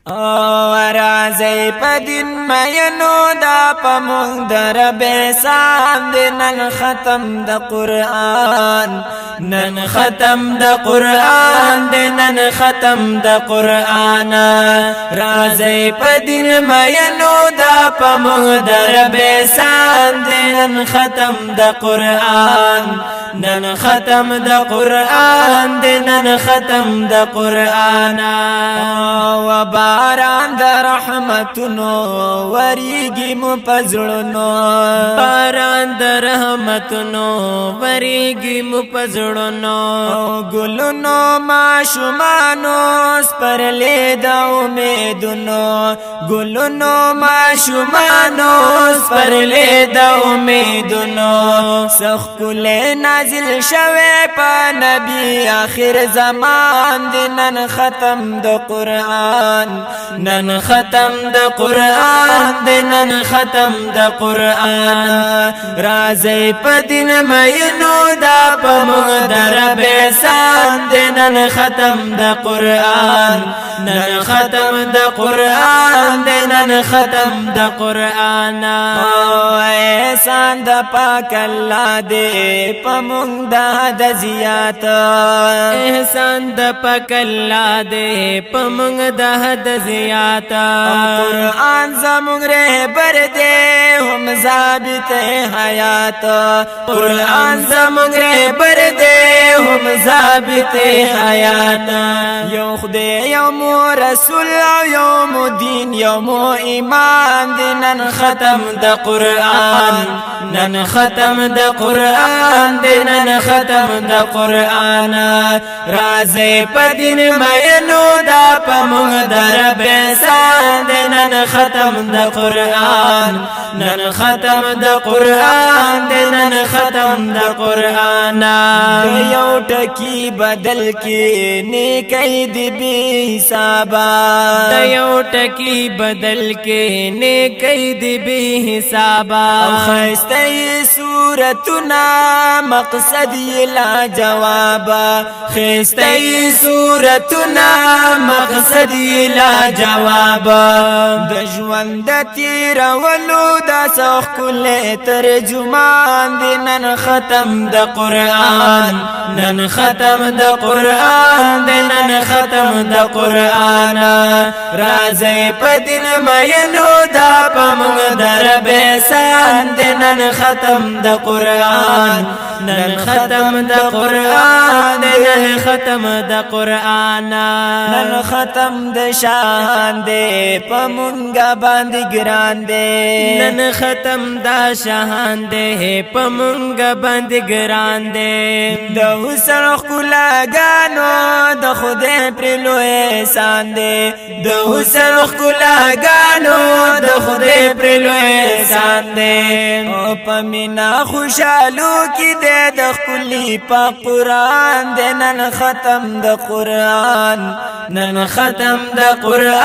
رازی پا دین مینو دا پا مونگ در بیسان دی نن ختم دا قرآن نن ختم دا قرآن دی نن ختم دا قرآن رازی پا دین مینو دا پا مونگ در بیسان دی نن ختم دا قرآن نن ختم دا قرآن دی نن ختم دا قرآن و باران دا رحمتونو وریگی مو پزړونو باران دا رحمتونو وریگی مو پزړونو ګلونو ماشومانو سپرلی دا امیدونو ګلونو ماشومانو سپرلی دا امیدونو سخکل نازل شوه پا نبی آخر زمان دی نن ختم دا قرآن نن ختم دا قرآن دی نن ختم دا قرآن رازی پا دین مینو دا پا مغدر بیسان دی نن ختم دا قرآن نن ختم دا قرآن دی نن ختم دا قرآن احسان دا پاک اللہ دی پا مونگ دا دا زیات احسان دا پاک اللہ دی پا مونگ دا دا زیات قرآن زمونگ رہبر دے ہم ضابط حیات قرآن زمونگ رہبر دے ہم ضابط حیات یو خدے یوم رسول یوم دین یوم ایمان دی نن ختم دا قرآن نن ختم دا قرآن دی نن ختم دا قرآن رازی پا دین مینو دا پا مونگ در بیسان دی نن ختم دا قرآن نن ختم دا قرآن دی نن ختم دا قرآن یو ٹکی بدل کی نیکی دی بی حسابا یو ٹکی بدل کی نیکی دی بی حسابا خیستی سورتنا مقصد لا جوابا خیستی سورتنا مقصد لا جوابا دجوان دا تیر ولو دا سخ کل ترجمان دی نن ختم دا قرآن نن ختم دا قرآن دی نن ختم دا قرآن رازی پا دین مینو دا پا مونگ در بیسان دی نن ختم دا قرآن نن ختم دا قرآن دی نن ختم دا قرآن نن ختم دا شان دی پا مونگا باندی گران دی نن ختم دا شان دی پا مونگا باندی گران دی دا حسن خلاگانو دا خودی پرلو احسان دی دا حسن خلاگانو دا خودی پرلو احسان دی او پا مینا خوشالو کی دی دا خلی پا قرآن دی نن ختم دا قرآن نن ختم دا قرآن